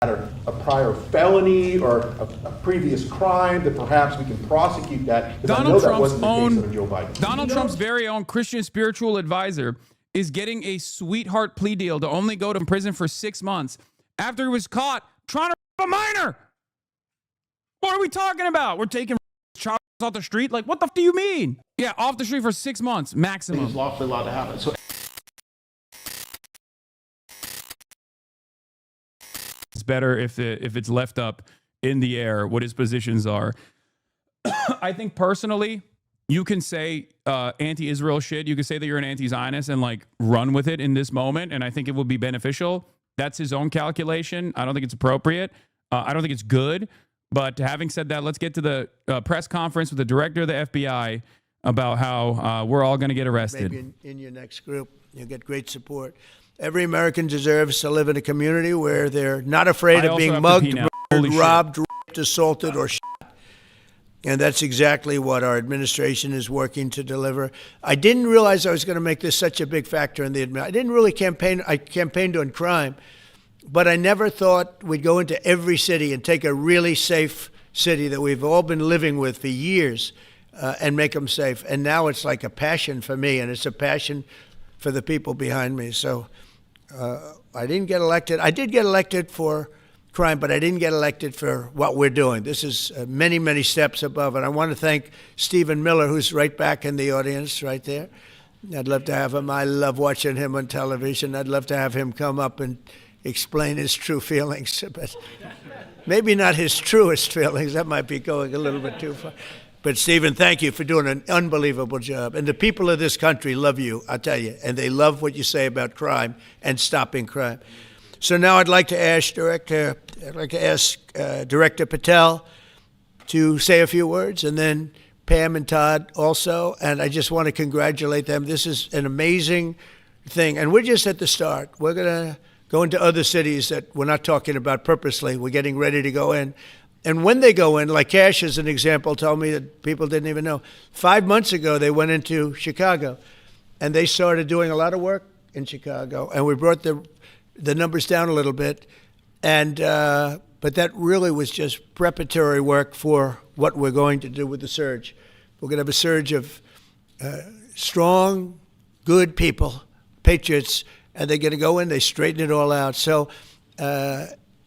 a prior felony or a previous crime, that perhaps we can prosecute that. Donald Trump's very own Christian spiritual advisor is getting a sweetheart plea deal to only go to prison for 6 months after he was caught trying to rape a minor. What are we talking about? We're taking child off the street? Like, what the f do you mean? Yeah, off the street for 6 months maximum. It's lawfully allowed to happen. So it's better if it's left up in the air what his positions are. I think personally, you can say anti-Israel shit. You can say that you're an anti-Zionist and like run with it in this moment, and I think it would be beneficial. That's his own calculation. I don't think it's appropriate. I don't think it's good. But having said that, let's get to the press conference with the director of the FBI about how we're all going to get arrested. Maybe in your next group, you'll get great support. Every American deserves to live in a community where they're not afraid of being mugged, murdered, robbed, raped, assaulted, or shot. And that's exactly what our administration is working to deliver. I didn't realize I was going to make this such a big factor in the administration. I didn't really campaign. I campaigned on crime, but I never thought we'd go into every city and take a really safe city that we've all been living with for years and make them safe. And now it's like a passion for me, and it's a passion for the people behind me. So I didn't get elected. I did get elected for crime, but I didn't get elected for what we're doing. This is many, many steps above it. I want to thank Stephen Miller, who's right back in the audience right there. I'd love to have him. I love watching him on television. I'd love to have him come up and explain his true feelings, but maybe not his truest feelings. That might be going a little bit too far. But Stephen, thank you for doing an unbelievable job. And the people of this country love you, I'll tell you, and they love what you say about crime and stopping crime. So now I'd like to ask Director Patel to say a few words, and then Pam and Todd also. And I just want to congratulate them. This is an amazing thing, and we're just at the start. We're going to go into other cities that we're not talking about purposely. We're getting ready to go in. And when they go in, like Cash as an example told me that people didn't even know. 5 months ago, they went into Chicago, and they started doing a lot of work in Chicago. And we brought the numbers down a little bit. And but that really was just preparatory work for what we're going to do with the surge. We're going to have a surge of strong, good people, patriots, and they're going to go in, they straighten it all out. So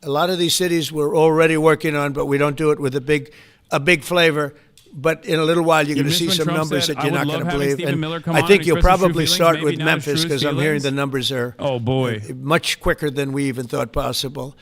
a lot of these cities we're already working on, but we don't do it with a big flavor. But in a little while, you're going to see some numbers that you're not going to believe. And I think you'll probably start with Memphis, because I'm hearing the numbers are much quicker than we even thought possible.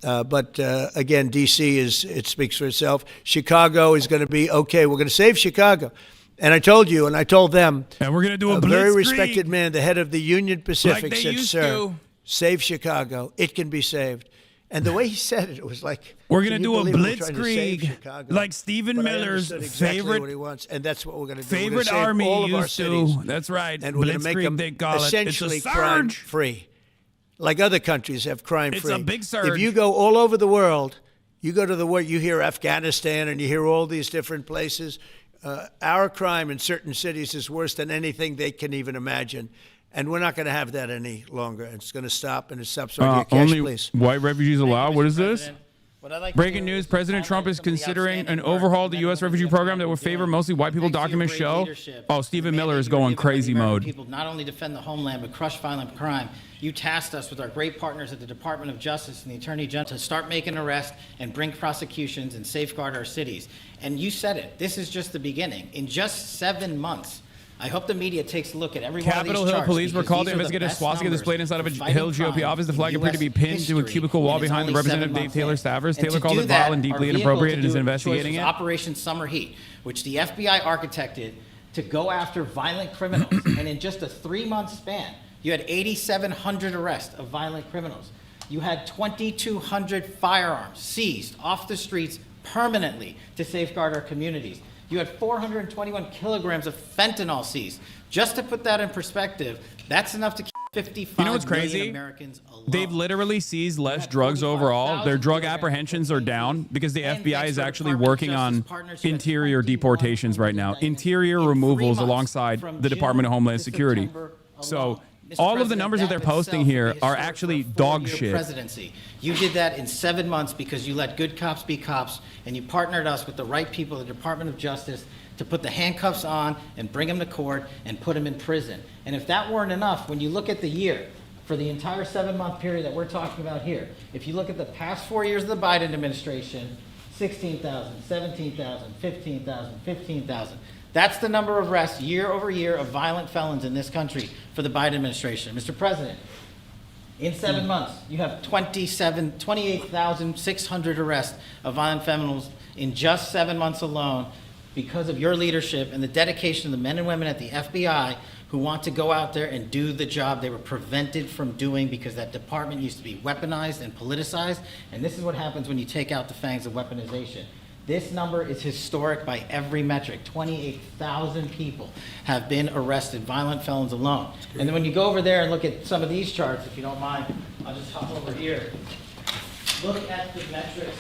But again, D.C. it speaks for itself. Chicago is going to be okay. We're going to save Chicago. And I told you, and I told them, and we're going to do a very respected man, the head of the Union Pacific, said, "Sir, save Chicago. It can be saved." And the way he said it, it was like, we're going to do a blitzkrieg, like Stephen Miller's favorite, what he wants, and that's what we're going to do. Favorite army all of used to. That's right. And we're going to make them essentially crime-free, like other countries have crime-free. It's a big surge. If you go all over the world, you go to the world, you hear Afghanistan, and you hear all these different places. Our crime in certain cities is worse than anything they can even imagine. And we're not going to have that any longer. It's going to stop, and it stops right here. Cash, only please. White refugees allowed? What is this? Breaking news, President Trump is considering an overhaul of the U.S. refugee program that will favor mostly white people, documents show. Oh, Stephen Miller is going crazy mode. People not only defend the homeland, but crush violent crime. You tasked us with our great partners at the Department of Justice and the Attorney General to start making arrests and bring prosecutions and safeguard our cities. And you said it. This is just the beginning. In just 7 months, I hope the media takes a look at every one of these charts. Capitol Hill police were called to investigate a swastika displayed inside of a Hill GOP office. The flag appeared to be pinned to a cubicle wall behind the Representative Dave Taylor Stavers. Taylor called it vile and deeply inappropriate and is investigating it. Operation Summer Heat, which the FBI architected to go after violent criminals. And in just a 3-month span, you had 8,700 arrests of violent criminals. You had 2,200 firearms seized off the streets permanently to safeguard our communities. You had 421 kilograms of fentanyl seized. Just to put that in perspective, that's enough to keep 55 million Americans alone. They've literally seized less drugs overall. Their drug apprehensions are down because the FBI is actually working on interior deportations right now, interior removals alongside the Department of Homeland Security. So all of the President, numbers that they're posting itself here would be are historic actually for a dog four-year shit. Presidency. You did that in 7 months because you let good cops be cops, and you partnered us with the right people, the Department of Justice, to put the handcuffs on and bring them to court and put them in prison. And if that weren't enough, when you look at the year, for the entire 7-month period that we're talking about here, if you look at the past 4 years of the Biden administration, 16,000, 17,000, 15,000, 15,000. That's the number of arrests year over year of violent felons in this country for the Biden administration. Mr. President, in 7 months, you have 28,600 arrests of violent felons in just 7 months alone because of your leadership and the dedication of the men and women at the FBI who want to go out there and do the job they were prevented from doing because that department used to be weaponized and politicized. And this is what happens when you take out the fangs of weaponization. This number is historic by every metric. 28,000 people have been arrested, violent felons alone. And then when you go over there and look at some of these charts, if you don't mind, I'll just hop over here. Look at the metrics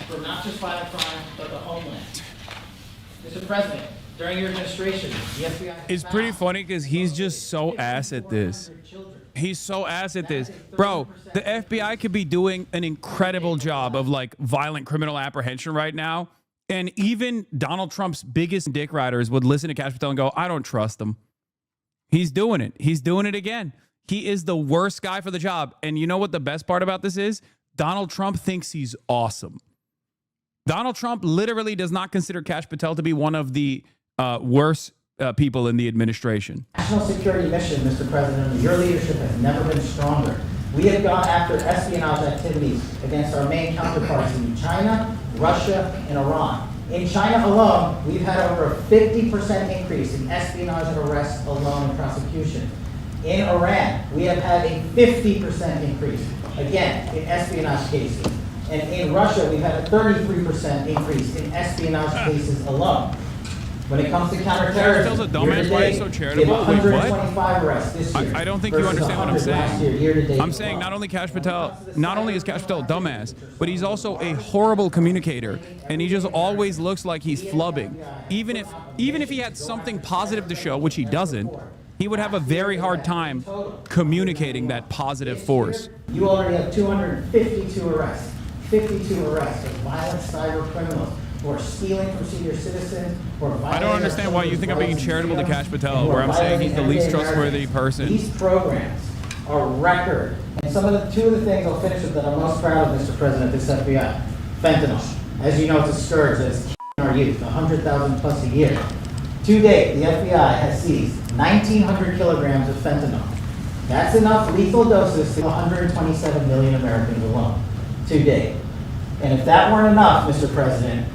for not just violent crime, but the homeland. Mr. President, during your administration, the FBI... It's pretty funny because he's just so ass at this. He's so ass at this. Bro, the FBI could be doing an incredible job of like violent criminal apprehension right now. And even Donald Trump's biggest dick riders would listen to Kash Patel and go, I don't trust him. He's doing it. He's doing it again. He is the worst guy for the job. And you know what the best part about this is? Donald Trump thinks he's awesome. Donald Trump literally does not consider Kash Patel to be one of the worst people in the administration. National security mission, Mr. President, your leadership has never been stronger. We have gone after espionage activities against our main counterparts in China, Russia, and Iran. In China alone, we've had over a 50% increase in espionage and arrests alone in prosecution. In Iran, we have had a 50% increase, again, in espionage cases. And in Russia, we've had a 33% increase in espionage cases alone. When it comes to counterterrorism, a dumbass. Why are you so charitable? We have 125 arrests this year. I don't think you understand what I'm saying. Year to date. I'm saying not only is Kash Patel a dumbass, but he's also a horrible communicator, and he just always looks like he's flubbing. Even if he had something positive to show, which he doesn't, he would have a very hard time communicating that positive force. You already have 252 arrests. 52 arrests of violent cyber criminals who are stealing from senior citizens, or I don't understand why you think I'm being charitable to Kash Patel, where I'm saying he's the least trustworthy person. These programs are record. And two of the things I'll finish with that I'm most proud of, Mr. President, this FBI. Fentanyl. As you know, it's a scourge that's killing our youth, 100,000 plus a year. To date, the FBI has seized 1,900 kilograms of fentanyl. That's enough lethal doses to 127 million Americans alone, to date. And if that weren't enough, Mr. President,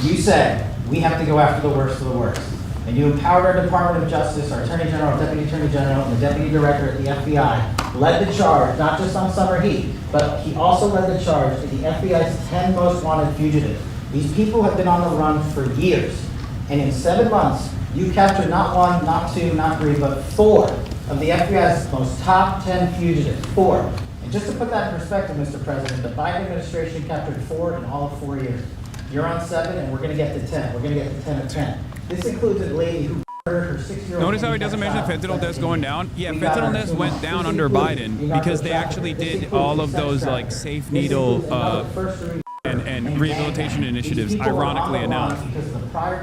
you said we have to go after the worst of the worst. And you empowered our Department of Justice, our Attorney General, Deputy Attorney General, and the Deputy Director at the FBI, led the charge, not just on summer heat, but he also led the charge to the FBI's 10 most wanted fugitives. These people have been on the run for years. And in 7 months, you captured not 1, not 2, not 3, but 4 of the FBI's most top 10 fugitives. 4. And just to put that in perspective, Mr. President, the Biden administration captured 4 in all of 4 years. You're on 7, and we're going to get to 10. We're going to get to 10 of 10. This includes a lady who murdered her 6-year-old. Notice how he doesn't mention fentanyl deaths going down? Yeah, fentanyl deaths went down under Biden because they actually did all of those like safe needle and rehabilitation initiatives, ironically enough.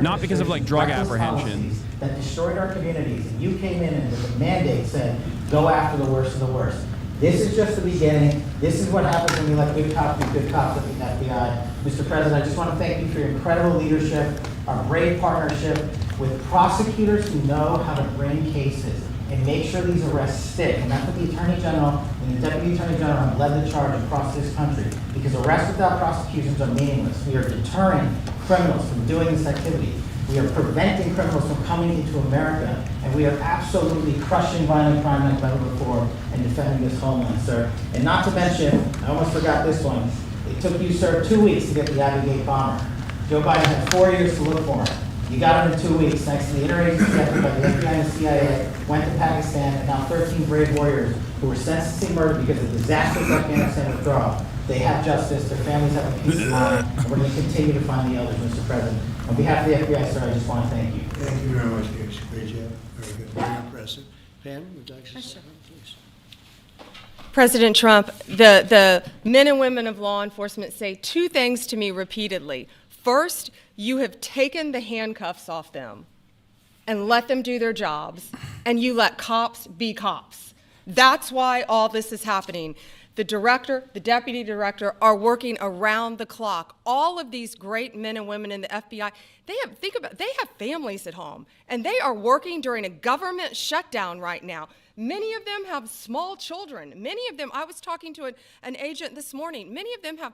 Not because of like drug apprehension. That destroyed our communities. And you came in and with a mandate said, go after the worst of the worst. This is just the beginning. This is what happens when you let good cops be good cops at the FBI. Mr. President, I just want to thank you for your incredible leadership, our brave partnership with prosecutors who know how to bring cases and make sure these arrests stick. And that's what the Attorney General and the Deputy Attorney General have led the charge across this country. Because arrests without prosecutions are meaningless. We are deterring criminals from doing this activity. We are preventing criminals from coming into America, and we are absolutely crushing violent crime like never before and defending this homeland, sir. And not to mention, I almost forgot this one. It took you, sir, 2 weeks to get the Abbey Gate bomber. Joe Biden had 4 years to look for him. You got him in 2 weeks, thanks to the interagency effort by the FBI and the CIA, went to Pakistan, and now 13 brave warriors who were sentenced to murder because of disastrous Afghanistan withdrawal. They have justice, their families have a peace of mind, and we're going to continue to find the others, Mr. President. On behalf of the FBI, sir, I just want to thank you. Thank you very much, Gage. Great job. Very good. Very impressive. Pam, would you like to say? Please. President Trump, the men and women of law enforcement say two things to me repeatedly. First, you have taken the handcuffs off them and let them do their jobs, and you let cops be cops. That's why all this is happening. The director, the deputy director are working around the clock. All of these great men and women in the FBI, they have families at home, and they are working during a government shutdown right now. Many of them have small children. Many of them, I was talking to an agent this morning, many of them have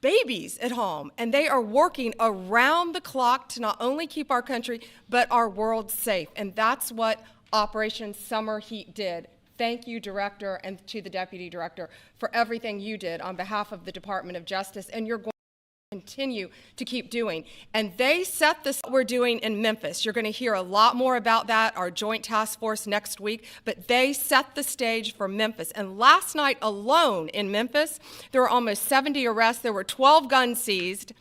babies at home, and they are working around the clock to not only keep our country, but our world safe. And that's what Operation Summer Heat did. Thank you, Director, and to the Deputy Director for everything you did on behalf of the Department of Justice, and you're going to continue to keep doing. And they set this we're doing in Memphis. You're going to hear a lot more about that, our joint task force next week, but they set the stage for Memphis. And last night alone in Memphis, there were almost 70 arrests. There were 12 guns seized.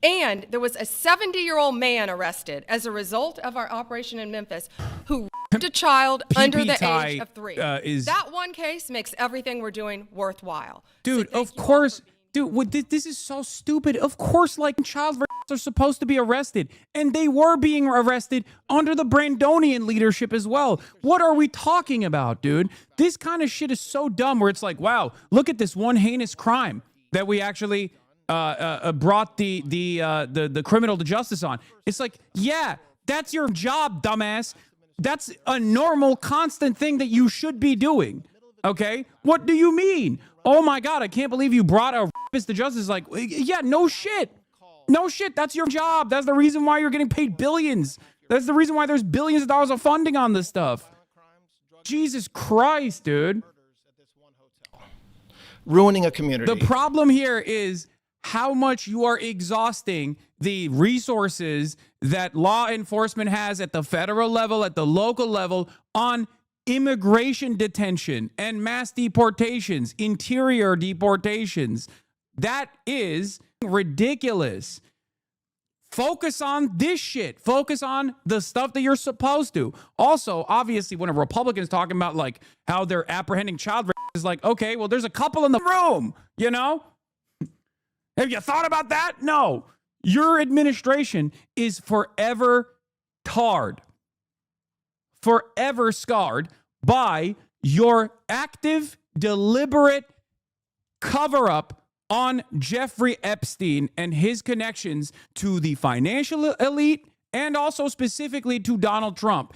And there was a 70-year-old man arrested as a result of our operation in Memphis who raped a child under the age of 3. That one case makes everything we're doing worthwhile. Dude, of course. Dude, this is so stupid. Of course, like, child rapers are supposed to be arrested. And they were being arrested under the Brandonian leadership as well. What are we talking about, dude? This kind of shit is so dumb where it's like, wow, look at this one heinous crime that we actually brought the criminal to justice on. It's like, yeah, that's your job, dumbass. That's a normal, constant thing that you should be doing. Okay? What do you mean? Oh my God, I can't believe you brought a rapist to justice. Like, yeah, no shit. No shit. That's your job. That's the reason why you're getting paid billions. That's the reason why there's billions of dollars of funding on this stuff. Jesus Christ, dude. Ruining a community. The problem here is how much you are exhausting the resources that law enforcement has at the federal level, at the local level, on immigration detention and mass deportations, interior deportations. That is ridiculous. Focus on this shit. Focus on the stuff that you're supposed to. Also, obviously, when a Republican is talking about like how they're apprehending child rape, it's like, okay, well, there's a couple in the room, you know? Have you thought about that? No. Your administration is forever tarred, forever scarred by your active, deliberate cover-up on Jeffrey Epstein and his connections to the financial elite and also specifically to Donald Trump,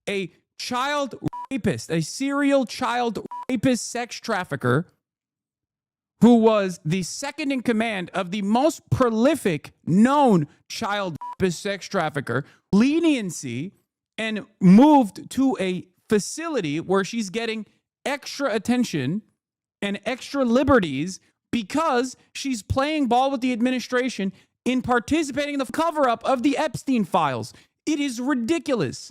a child rapist, a serial child rapist sex trafficker who was the second in command of the most prolific known child rapist sex trafficker, leniency, and moved to a facility where she's getting extra attention and extra liberties because she's playing ball with the administration in participating in the cover-up of the Epstein files. It is ridiculous.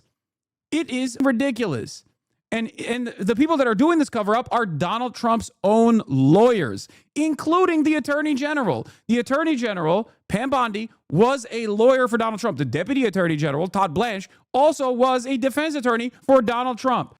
It is ridiculous. And the people that are doing this cover-up are Donald Trump's own lawyers, including the Attorney General. The Attorney General, Pam Bondi, was a lawyer for Donald Trump. The Deputy Attorney General, Todd Blanche, also was a defense attorney for Donald Trump.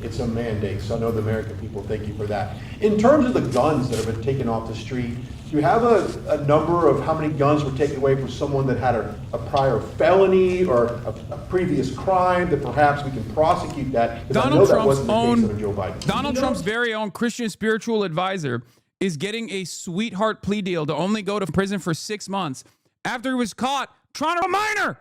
It's a mandate, so I know the American people thank you for that. In terms of the guns that have been taken off the street, do you have a number of how many guns were taken away from someone that had a prior felony or a previous crime that perhaps we can prosecute that? Donald Trump's very own Christian spiritual advisor is getting a sweetheart plea deal to only go to prison for 6 months after he was caught trying to a minor.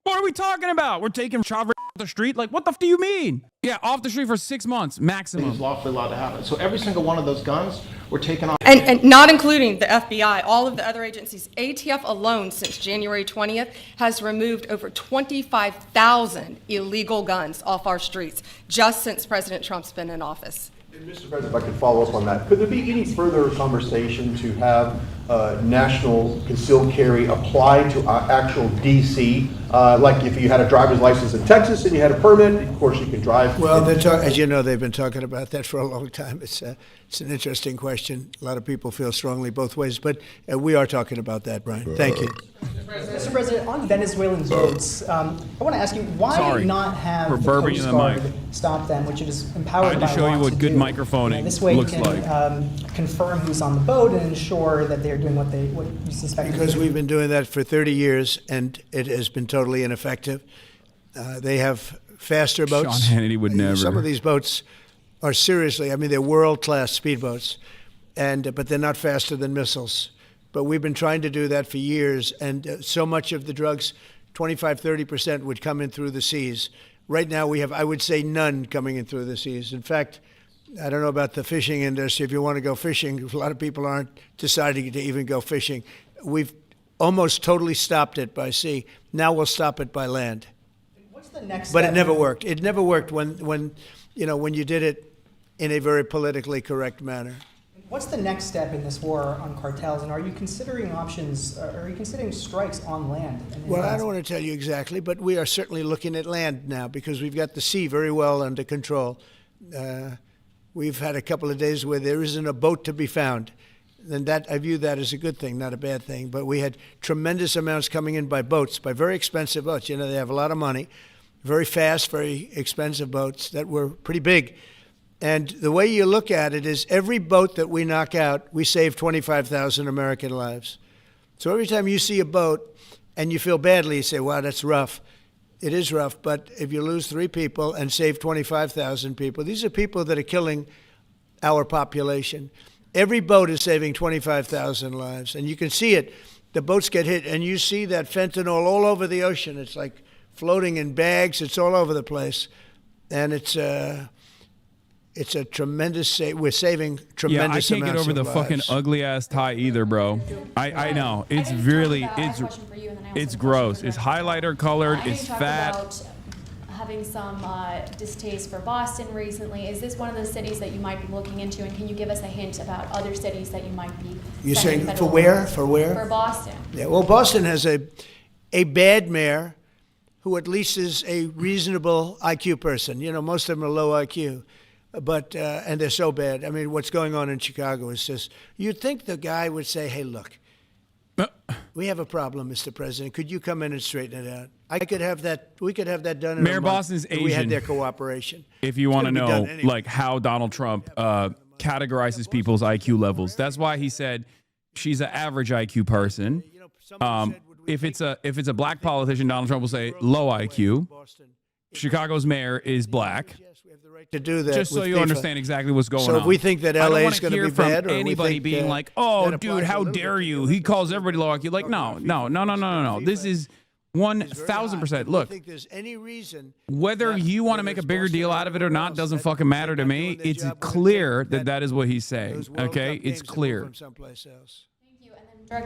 What are we talking about? We're taking child rape off the street? Like, what the f do you mean? Yeah, off the street for 6 months, maximum. It's lawfully allowed to happen. So every single one of those guns were taken off. And not including the FBI, all of the other agencies. ATF alone since January 20th has removed over 25,000 illegal guns off our streets just since President Trump's been in office. Mr. President, if I could follow up on that, could there be any further conversation to have national concealed carry applied to actual DC? Like if you had a driver's license in Texas and you had a permit, of course you can drive. Well, as you know, they've been talking about that for a long time. It's an interesting question. A lot of people feel strongly both ways, but we are talking about that, Brian. Thank you. Mr. President, on Venezuelan boats, I want to ask you, why not have the burping Coast in the Guard mic. stop them, which it is I empowered had by to show law you what to good do? microphoning This way looks you like. can confirm who's on the boat and ensure that they're doing what you suspect. Because we've been doing that for 30 years, and it has been totally ineffective. They have faster boats. Sean Hannity would never. Some of these boats are seriously, I mean, they're world-class speedboats, but they're not faster than missiles. But we've been trying to do that for years, and so much of the drugs, 25, 30% would come in through the seas. Right now we have, I would say, none coming in through the seas. In fact, I don't know about the fishing industry. If you want to go fishing, a lot of people aren't deciding to even go fishing. We've almost totally stopped it by sea. Now we'll stop it by land. What's the next But step? it never worked. It never worked when you did it in a very politically correct manner. What's the next step in this war on cartels, and are you considering options? Are you considering strikes on land? Well, I don't want to tell you exactly, but we are certainly looking at land now because we've got the sea very well under control. We've had a couple of days where there isn't a boat to be found. And that, I view that as a good thing, not a bad thing. But we had tremendous amounts coming in by boats, by very expensive boats. You know, they have a lot of money, very fast, very expensive boats that were pretty big. And the way you look at it is every boat that we knock out, we save 25,000 American lives. So every time you see a boat and you feel badly, you say, wow, that's rough. It is rough, but if you lose 3 people and save 25,000 people, these are people that are killing our population. Every boat is saving 25,000 lives, and you can see it. The boats get hit, and you see that fentanyl all over the ocean. It's like floating in bags. It's all over the place, and it's a tremendous. We're saving tremendous amounts of lives. Yeah, I can't get over the fucking ugly ass tie either, bro. I know it's really it's gross. It's highlighter colored. It's fat. About having some distaste for Boston recently. Is this one of the cities that you might be looking into, and can you give us a hint about other cities that you might be? You're saying for where? For where? For Boston. Yeah. Well, Boston has a bad mayor who at least is a reasonable IQ person. You know, most of them are low IQ. But, and they're so bad. I mean, what's going on in Chicago is just, you'd think the guy would say, hey, look, we have a problem, Mr. President. Could you come in and straighten it out? We could have that done in Mayor a month Boston's if we had Asian. their cooperation. If you want to gonna be know, done anyway. like, how Donald Trump categorizes people's IQ levels, that's why he said she's an average IQ person. If it's a black politician, Donald Trump will say low IQ. Chicago's mayor is black. To do that, Just so you understand exactly what's going on. So if we think that LA is going to be bad, or anybody we think being like, "Oh, dude, how dare you?" He calls everybody low IQ. Like, no. This is 1,000%. Look, think there's any reason whether you want to make a bigger deal out of it or not doesn't fucking matter to me. It's clear that is what he's saying. Okay, it's clear.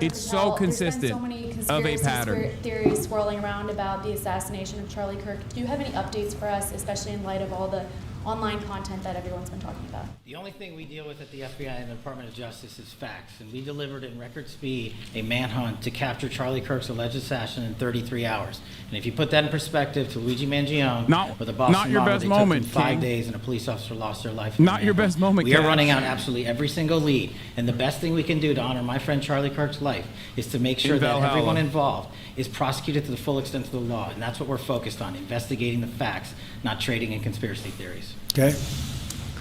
It's so consistent of a pattern. There's been so many conspiracy theories swirling around about the assassination of Charlie Kirk. Do you have any updates for us, especially in light of all the online content that everyone's been talking about? The only thing we deal with at the FBI and the Department of Justice is facts, and we delivered in record speed a manhunt to capture Charlie Kirk's alleged assassin in 33 hours. And if you put that in perspective to Luigi Mangione, or the Boston not your Mobber, best they moment, took them 5 King. days and a police officer lost their life. in Not the your manhunt. best moment, We are Cash. running out absolutely every single lead, and the best thing we can do to honor my friend Charlie Kirk's life is to make sure In that Valhalla. everyone involved is prosecuted to the full extent of the law, and that's what we're focused on, investigating the facts, not trading in conspiracy theories. Okay.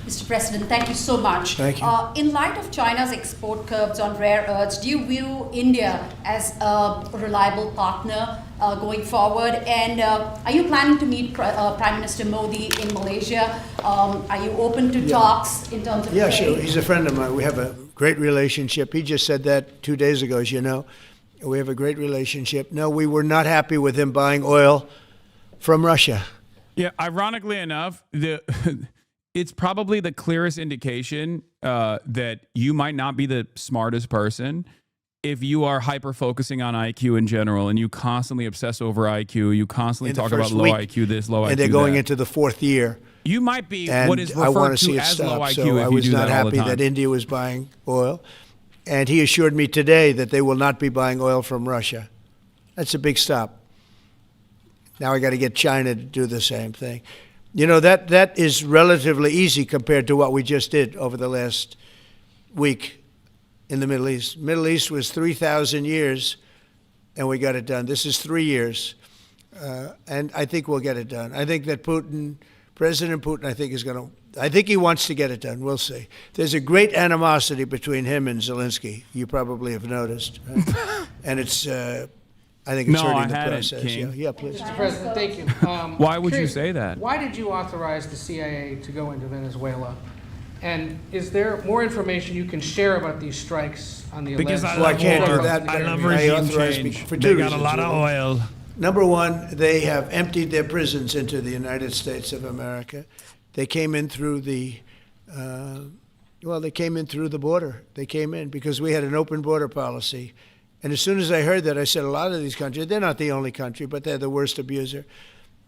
Mr. President, thank you so much. Thank you. In light of China's export curbs on rare earths, do you view India as a reliable partner going forward? And are you planning to meet Prime Minister Modi in Malaysia? Are you open to talks in terms of Yeah, trade? sure. He's a friend of mine. We have a great relationship. He just said that 2 days ago, as you know. We have a great relationship. No, we were not happy with him buying oil from Russia. Yeah, ironically enough, it's probably the clearest indication that you might not be the smartest person if you are hyper focusing on IQ in general and you constantly obsess over IQ, you constantly In the talk about first low week, IQ this, low IQ And they're going that. into the 4th year. You might be And what is I want referred to see to it as low stop. IQ So I if you was do not that all the happy time. that India was buying oil. And he assured me today that they will not be buying oil from Russia. That's a big stop. Now I got to get China to do the same thing. You know, that is relatively easy compared to what we just did over the last week in the Middle East. Middle East was 3,000 years and we got it done. This is 3 years, and I think we'll get it done. I think that President Putin, I think he wants to get it done. We'll see. There's a great animosity between him and Zelensky. You probably have noticed, and it's. I think it's hurting the process. King. Yeah, please. Mr. President, thank you. Why would you say that? Why did you authorize the CIA to go into Venezuela? And is there more information you can share about these strikes on the Because alleged? Well, I can't do that. I love I regime authorize change. for They two got reasons. a lot of oil. Number one, they have emptied their prisons into the United States of America. They came in through the, they came in through the border. They came in because we had an open border policy. And as soon as I heard that, I said, a lot of these countries, they're not the only country, but they're the worst abuser.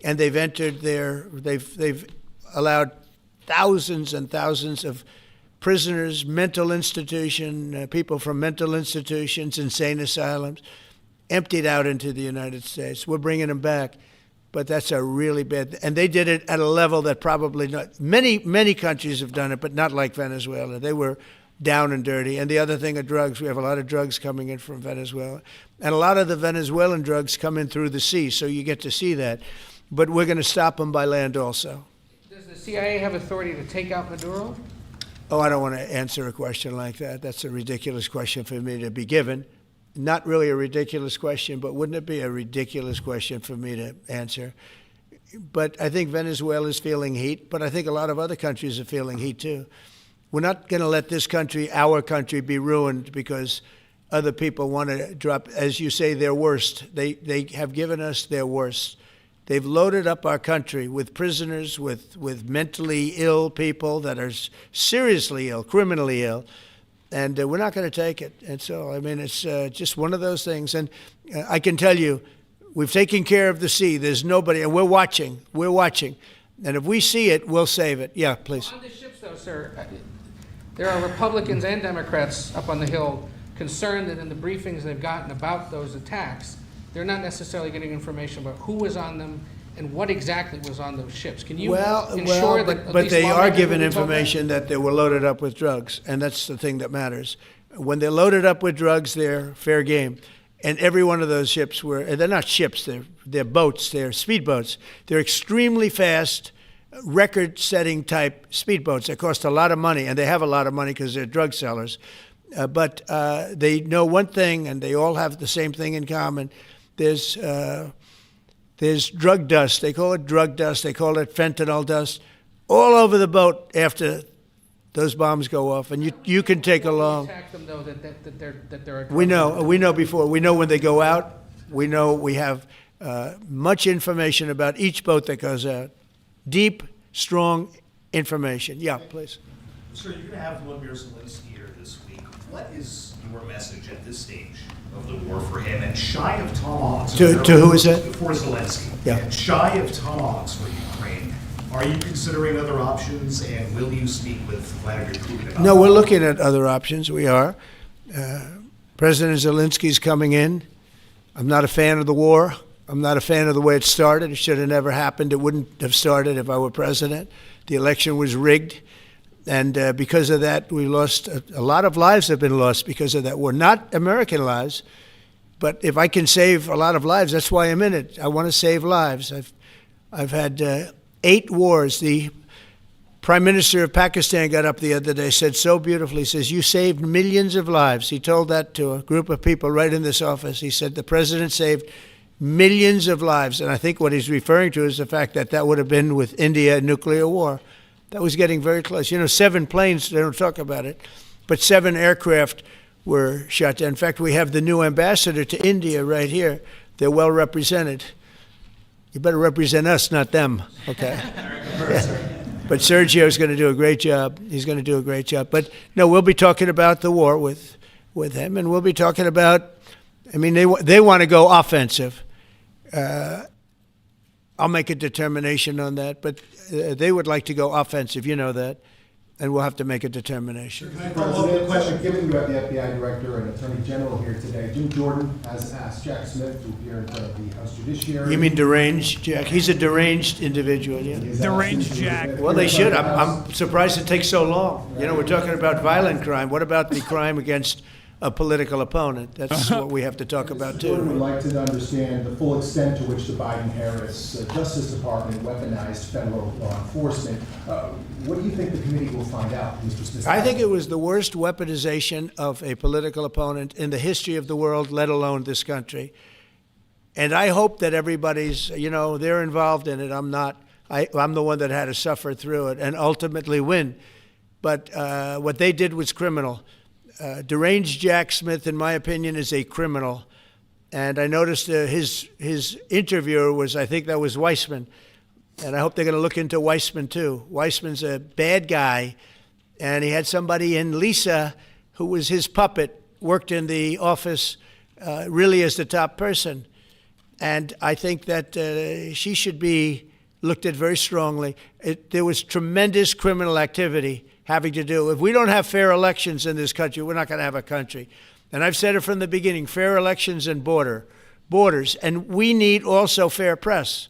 And they've entered they've allowed thousands and thousands of prisoners, mental institution, people from mental institutions, insane asylums, emptied out into the United States. We're bringing them back, but that's a really bad, and they did it at a level that probably not, many countries have done it, but not like Venezuela. They were down and dirty. And the other thing are drugs. We have a lot of drugs coming in from Venezuela. And a lot of the Venezuelan drugs come in through the sea, so you get to see that. But we're going to stop them by land also. Does the CIA have authority to take out Maduro? Oh, I don't want to answer a question like that. That's a ridiculous question for me to be given. Not really a ridiculous question, but wouldn't it be a ridiculous question for me to answer? But I think Venezuela is feeling heat, but I think a lot of other countries are feeling heat too. We're not going to let this country, our country, be ruined because other people want to drop, as you say, their worst. They have given us their worst. They've loaded up our country with prisoners, with mentally ill people that are seriously ill, criminally ill, and we're not going to take it. And so, I mean, it's just one of those things. And I can tell you, we've taken care of the sea. There's nobody, and we're watching. We're watching. And if we see it, we'll save it. Yeah, please. On the ships, though, sir, there are Republicans and Democrats up on the Hill concerned that in the briefings they've gotten about those attacks, they're not necessarily getting information about who was on them and what exactly was on those ships. Can you ensure that but they are given information that they were loaded up with drugs, and that's the thing that matters. When they're loaded up with drugs, they're fair game. And every one of those ships they're not ships, they're boats, they're speedboats. They're extremely fast, record-setting type speedboats that cost a lot of money, and they have a lot of money because they're drug sellers. But they know one thing, and they all have the same thing in common. There's drug dust. They call it drug dust. They call it fentanyl dust all over the boat after those bombs go off, and you can take along. Attack them, though, that there are. We know before. We know when they go out. We know we have much information about each boat that goes out. Deep, strong information. Yeah, please. Sir, you're going to have Vladimir Zelensky here this week. What is your message at this stage of the war for him? And shy of tomahawks. To who is that? For Zelensky. Yeah. And shy of tomahawks for Ukraine. Are you considering other options, and will you speak with Vladimir Putin about No, we're looking at other options. We are. President Zelensky's coming in. I'm not a fan of the war. I'm not a fan of the way it started. It should have never happened. It wouldn't have started if I were president. The election was rigged. And because of that, we lost a lot of lives have been lost because of that war. Not American lives, but if I can save a lot of lives, that's why I'm in it. I want to save lives. I've had 8 wars. The Prime Minister of Pakistan got up the other day, said so beautifully, says, you saved millions of lives. He told that to a group of people right in this office. He said the president saved millions of lives. And I think what he's referring to is the fact that that would have been with India, a nuclear war. That was getting very close. 7 planes, they don't talk about it, but 7 aircraft were shot down. In fact, we have the new ambassador to India right here. They're well represented. You better represent us, not them, okay? Yeah. But Sergio's going to do a great job. He's going to do a great job. But no, we'll be talking about the war with him, and we'll be talking about, they want to go offensive. I'll make a determination on that, but they would like to go offensive, you know that, and we'll have to make a determination. Can I follow up the question? Given you have the FBI Director and Attorney General here today, Jim Jordan has asked Jack Smith to appear in front of the House Judiciary. You mean deranged Jack? He's a deranged individual, yeah. Deranged Jack. Well, they should. I'm surprised it takes so long. We're talking about violent crime. What about the crime against a political opponent. That's what we have to talk about, too. Jordan would like to understand the full extent to which the Biden-Harris Justice Department weaponized federal law enforcement. What do you think the committee will find out, Mr. Smith? I think it was the worst weaponization of a political opponent in the history of the world, let alone this country. And I hope that everybody's, they're involved in it. I'm not. I'm the one that had to suffer through it and ultimately win. But what they did was criminal. Deranged Jack Smith, in my opinion, is a criminal. And I noticed his interviewer was, I think that was Weissman. And I hope they're going to look into Weissman, too. Weissman's a bad guy. And he had somebody in Lisa, who was his puppet, worked in the office really as the top person. And I think that she should be looked at very strongly. There was tremendous criminal activity having to do. If we don't have fair elections in this country, we're not going to have a country. And I've said it from the beginning, fair elections and borders. And we need also fair press,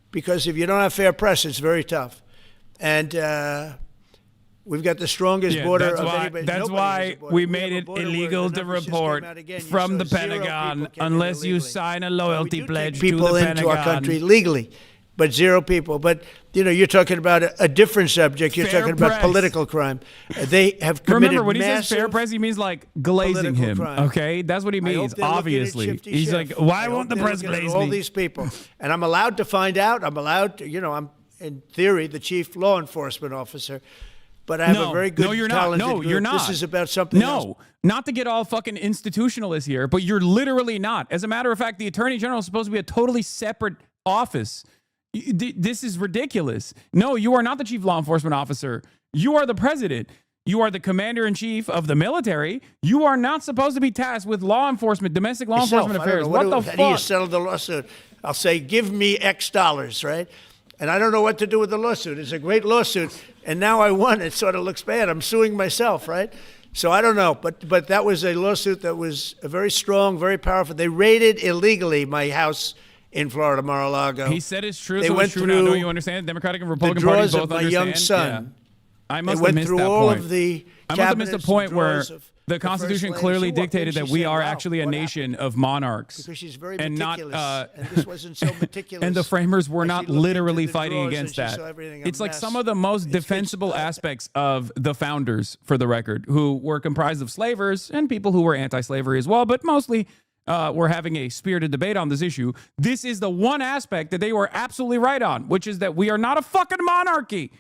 because if you don't have fair press, it's very tough. And we've got the strongest border of anybody. That's why we made it illegal to report from the Pentagon unless you sign a loyalty pledge to the Pentagon. People into our country legally, but 0 people. But, you're talking about a different subject. You're talking about political crime. They have committed Remember, when he says fair press, he means like glazing him, okay? That's what he means, obviously. He's like, why won't the press glaze me? All these people. And I'm allowed to find out. I'm allowed to, I'm, in theory, the chief law enforcement officer. But I have a very good, talented group. You're not. This is about something else. No, not to get all fucking institutionalist here, but you're literally not. As a matter of fact, the Attorney General is supposed to be a totally separate office. This is ridiculous. No, you are not the chief law enforcement officer. You are the president. You are the commander-in-chief of the military. You are not supposed to be tasked with law enforcement, domestic law enforcement affairs. What the fuck? How do you settle the lawsuit? I'll say, give me X dollars, right? And I don't know what to do with the lawsuit. It's a great lawsuit, and now I won. It sort of looks bad. I'm suing myself, right? So I don't know, but that was a lawsuit that was very strong, very powerful. They raided illegally my house in Florida, Mar-a-Lago. He said it's true, they so went it's true through now. Don't you understand? Democratic and Republican the parties drawers both of my understand. young son. Yeah. I must they have went missed through that all point. of the I must have missed the point where the the Constitution First clearly Lady. She dictated walked in, that she we said, are "Wow, actually a what nation happened?" of monarchs. Because she's very and meticulous, not, and this wasn't so meticulous. And the framers were And not she looked literally into the fighting drawers against and she that. saw everything a It's like mess. some of the most defensible aspects of the founders, for the record, who were comprised of slavers and people who were anti-slavery as well, but mostly we're having a spirited debate on this issue. This is the one aspect that they were absolutely right on, which is that we are not a fucking monarchy.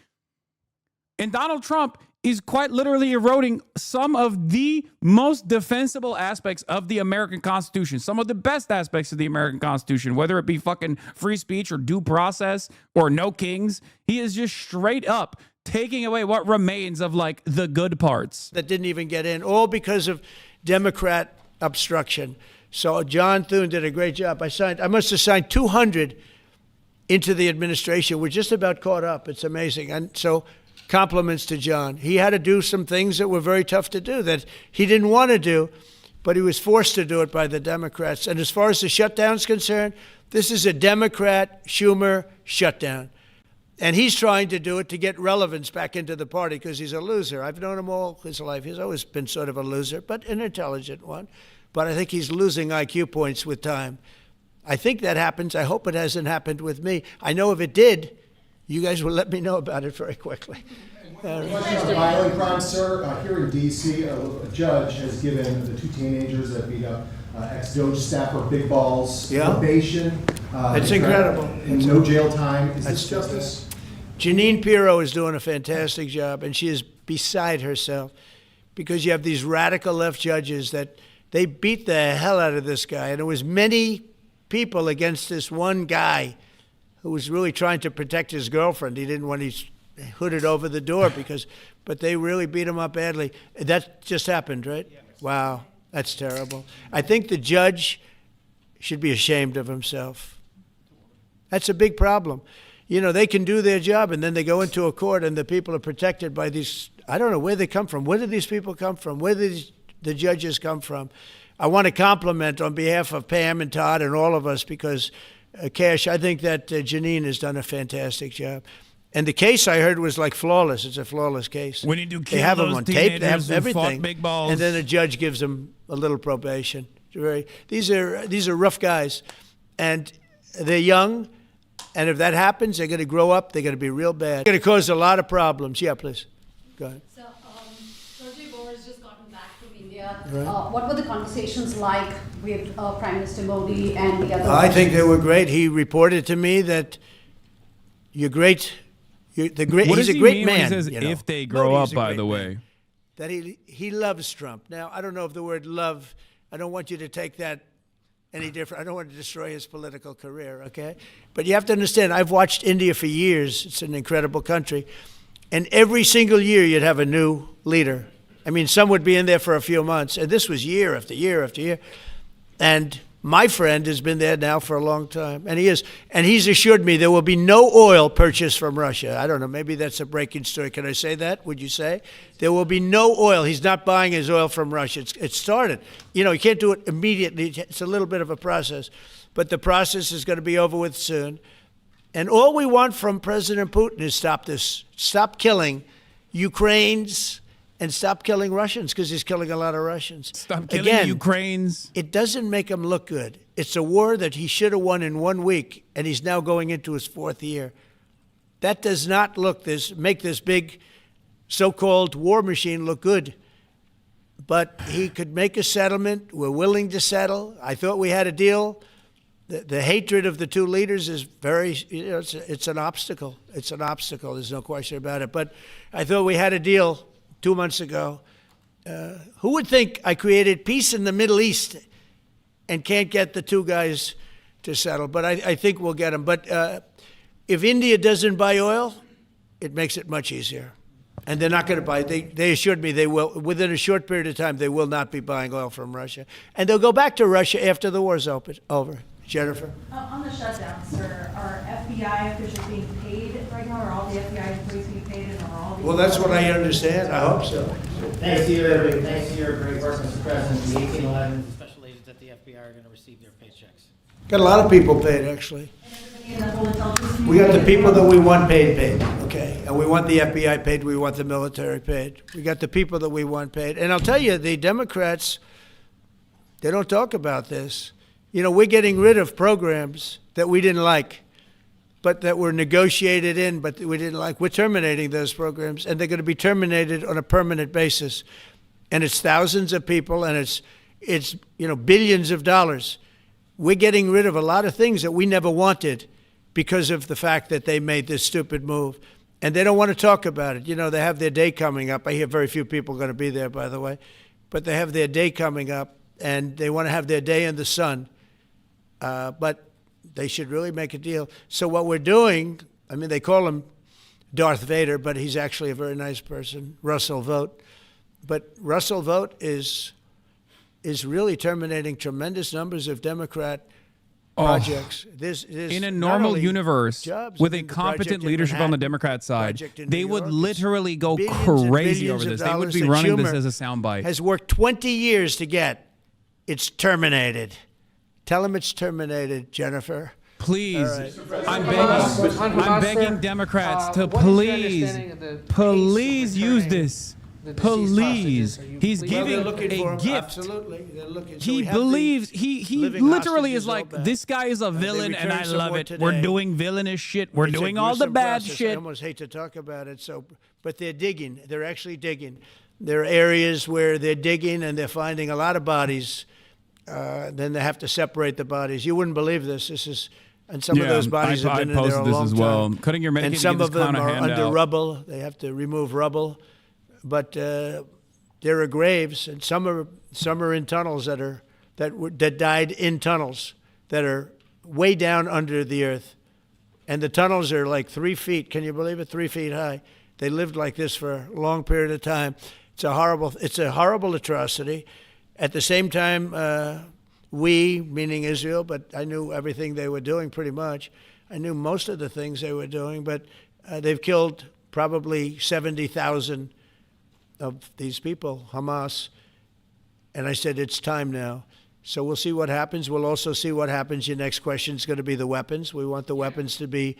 And Donald Trump is quite literally eroding some of the most defensible aspects of the American Constitution, some of the best aspects of the American Constitution, whether it be fucking free speech or due process or no kings. He is just straight up taking away what remains of like the good parts. That didn't even get in, all because of Democrat obstruction. So John Thune did a great job. I must have signed 200 into the administration. We're just about caught up. It's amazing. And so compliments to John. He had to do some things that were very tough to do that he didn't want to do, but he was forced to do it by the Democrats. And as far as the shutdown's concerned, this is a Democrat Schumer shutdown. And he's trying to do it to get relevance back into the party because he's a loser. I've known him all his life. He's always been sort of a loser, but an intelligent one. But I think he's losing IQ points with time. I think that happens. I hope it hasn't happened with me. I know if it did, you guys will let me know about it very quickly. Question on violent crime, sir. Here in D.C., a judge has given the 2 teenagers that beat up ex-Doge staffer Big Balls probation. It's incredible. And no jail time. Is this justice? Jeanine Pirro is doing a fantastic job, and she is beside herself because you have these radical left judges that they beat the hell out of this guy. And there was many people against this one guy who was really trying to protect his girlfriend. He didn't want to hood it over the door but they really beat him up badly. That just happened, right? Yes. Wow, that's terrible. I think the judge should be ashamed of himself. That's a big problem. You know, they can do their job and then they go into a court and the people are protected by these, I don't know where they come from. Where do these people come from? Where do the judges come from? I want to compliment on behalf of Pam and Todd and all of us because Cash, I think that Jeanine has done a fantastic job. And the case I heard was like flawless. It's a flawless case. We need to kill They have those them on tape. They have teenagers who fought everything. big balls. And then the judge gives them a little probation. These are rough guys, and they're young. And if that happens, they're going to grow up. They're going to be real bad. They're going to cause a lot of problems. Yeah, please. Go ahead. So, Sergey Boris just gotten back from India. Right. What were the conversations like with Prime Minister Modi and the other? I think they were great. He reported to me that you're great. He's a great man. When he says you know. if they grow Modi's up, a by great the man. way? That he loves Trump. Now, I don't know if the word love, I don't want you to take that any different. I don't want to destroy his political career, okay? But you have to understand, I've watched India for years. It's an incredible country. And every single year you'd have a new leader. I mean, some would be in there for a few months. And this was year after year after year. And my friend has been there now for a long time. And he's assured me there will be no oil purchased from Russia. I don't know, maybe that's a breaking story. Can I say that? Would you say? There will be no oil. He's not buying his oil from Russia. It started. You know, you can't do it immediately. It's a little bit of a process. But the process is going to be over with soon. And all we want from President Putin is stop this. Stop killing Ukrainians and stop killing Russians, because he's killing a lot of Russians. Stop killing Again, Ukrainians. It doesn't make him look good. It's a war that he should have won in 1 week, and he's now going into his 4th year. That does not make this big so-called war machine look good. But he could make a settlement. We're willing to settle. I thought we had a deal. The hatred of the two leaders is it's an obstacle. It's an obstacle. There's no question about it. But I thought we had a deal 2 months ago. Who would think I created peace in the Middle East and can't get the two guys to settle? But I think we'll get them. But if India doesn't buy oil, it makes it much easier. And they're not going to buy. They assured me they will. Within a short period of time, they will not be buying oil from Russia. And they'll go back to Russia after the war's over. Jennifer? On the shutdown, sir, are FBI officials being paid right now? Are all the FBI employees being paid, and are all the... Well, that's what I understand. I hope so. Thanks to you, everybody. Thanks to your great work, Mr. President. The 1811 special agents at the FBI are going to receive their paychecks. Got a lot of people paid, actually. We got the people that we want paid, okay? And we want the FBI paid, we want the military paid. We got the people that we want paid. And I'll tell you, the Democrats, they don't talk about this. You know, we're getting rid of programs that we didn't like, but that were negotiated in, but we didn't like. We're terminating those programs, and they're going to be terminated on a permanent basis. And it's thousands of people, and it's billions of dollars. We're getting rid of a lot of things that we never wanted because of the fact that they made this stupid move. And they don't want to talk about it. You know, they have their day coming up. I hear very few people are going to be there, by the way. But they have their day coming up, and they want to have their day in the sun. But they should really make a deal. So what we're doing, I mean, they call him Darth Vader, but he's actually a very nice person, Russell Vogt. But Russell Vogt is really terminating tremendous numbers of Democrat projects. There's in a normal universe, with a competent leadership on the Democrat side, they would literally go crazy over this. They would be running this as a soundbite. Has worked 20 years to get. It's terminated. Tell him it's terminated, Jennifer. Please, Right. I'm begging Democrats to please use this. Please. He's giving a gift. Absolutely. They're looking. So He believes, he literally is like, this guy is a villain and I love it. We're doing villainous shit. We're doing all the bad shit. I almost hate to talk about it. But they're digging. They're actually digging. There are areas where they're digging and they're finding a lot of bodies. Then they have to separate the bodies. You wouldn't believe this. And some of those bodies have been in there a long time. Cutting your Medicaid and some of them are under handout. rubble. They have to remove rubble. But there are graves, and some are in tunnels that died in tunnels that are way down under the earth, and the tunnels are like 3 feet. Can you believe it? 3 feet high. They lived like this for a long period of time. It's a horrible atrocity. At the same time, we, meaning Israel, but I knew everything they were doing pretty much. I knew most of the things they were doing, but they've killed probably 70,000 of these people, Hamas. And I said, it's time now. So we'll see what happens. We'll also see what happens. Your next question is going to be the weapons. We want the weapons to be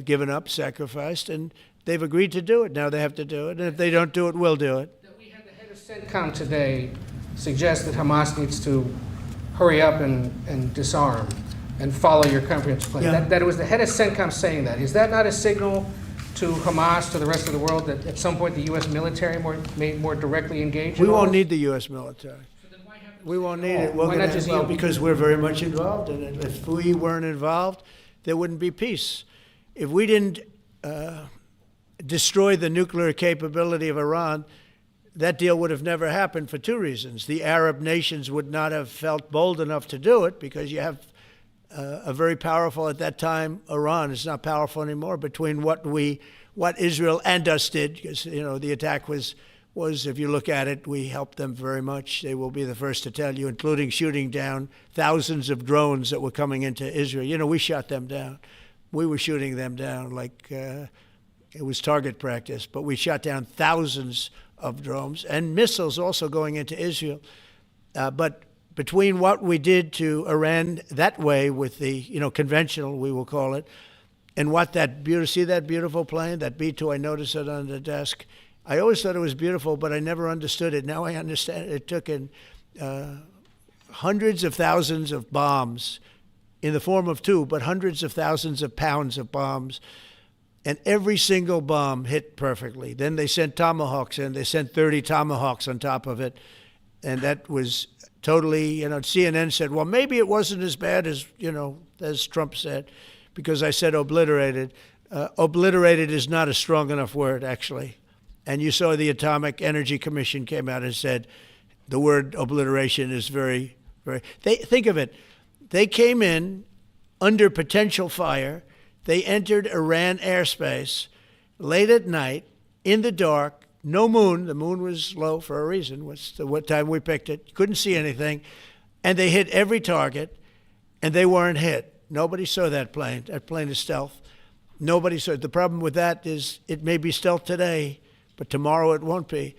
given up, sacrificed, and they've agreed to do it. Now they have to do it, and if they don't do it, we'll do it. We had the head of CENTCOM today suggest that Hamas needs to hurry up and disarm and follow your comprehensive plan. Yeah. That it was the head of CENTCOM saying that. Is that not a signal to Hamas, to the rest of the world, that at some point the U.S. military may more directly engage? We won't need the U.S. military. We won't need it. Why not just yield? Because we're very much involved in it. If we weren't involved, there wouldn't be peace. If we didn't destroy the nuclear capability of Iran, that deal would have never happened for two reasons. The Arab nations would not have felt bold enough to do it because you have a very powerful, at that time, Iran. It's not powerful anymore between what Israel and us did, because, the attack was, if you look at it, we helped them very much. They will be the first to tell you, including shooting down thousands of drones that were coming into Israel. We shot them down. We were shooting them down like it was target practice, but we shot down thousands of drones and missiles also going into Israel. But between what we did to Iran that way with the, conventional, we will call it, and what see that beautiful plane, that B-2, I noticed it on the desk. I always thought it was beautiful, but I never understood it. Now I understand. It took in hundreds of thousands of bombs in the form of two, but hundreds of thousands of pounds of bombs. And every single bomb hit perfectly. Then they sent Tomahawks in. They sent 30 Tomahawks on top of it. And that was totally, CNN said, well, maybe it wasn't as bad as Trump said, because I said obliterated. Obliterated is not a strong enough word, actually. And you saw the Atomic Energy Commission came out and said the word obliteration is very, very, think of it. They came in under potential fire. They entered Iran airspace late at night, in the dark, no moon. The moon was low for a reason. What time we picked it. Couldn't see anything. And they hit every target, and they weren't hit. Nobody saw that plane. That plane is stealth. Nobody saw it. The problem with that is it may be stealth today, but tomorrow it won't be.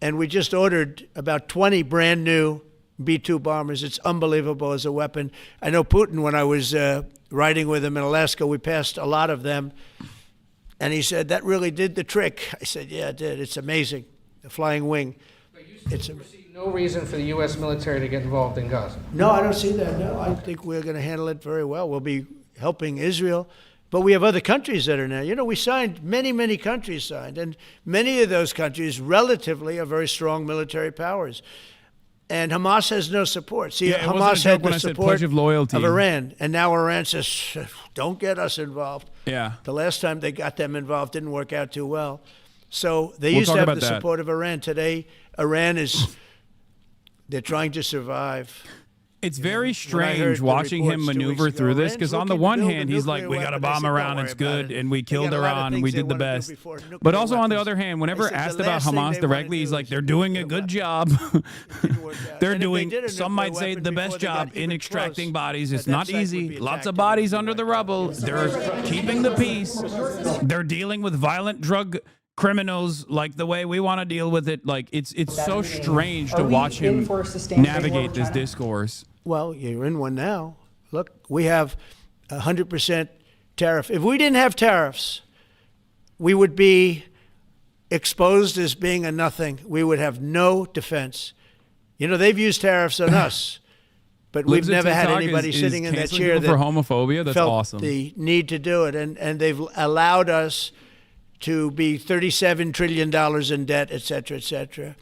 And we just ordered about 20 brand new B-2 bombers. It's unbelievable as a weapon. I know Putin, when I was riding with him in Alaska, we passed a lot of them. And he said, that really did the trick. I said, yeah, it did. It's amazing. The flying wing. But you still foresee no reason for the U.S. military to get involved in Gaza? No, I don't see that. No, I think we're going to handle it very well. We'll be helping Israel. But we have other countries that are now. We signed, many countries signed. And many of those countries relatively are very strong military powers. And Hamas has no support. See, Hamas had the support of loyalty of Iran, and now Iran says, don't get us involved. Yeah. The last time they got them involved didn't work out too well. So they used to have the support of Iran. Today, Iran they're trying to survive. It's very strange watching him maneuver through this, because on the one hand, he's like, we got to bomb Iran, it's good, and we killed Iran, and we did the best. But also on the other hand, whenever asked about Hamas directly, he's like, they're doing a good job. They're doing, some might say, the best job in extracting bodies. It's not easy. Lots of bodies under the rubble. They're keeping the peace. They're dealing with violent drug criminals like the way we want to deal with it. Like, it's so strange to watch him navigate this discourse. Well, you're in one now. Look, we have 100% tariff. If we didn't have tariffs, we would be exposed as being a nothing. We would have no defense. They've used tariffs on us, but we've never had anybody sitting in that chair that for homophobia. That's felt awesome. The need to do it, and they've allowed us to be $37 trillion in debt, et cetera, et cetera.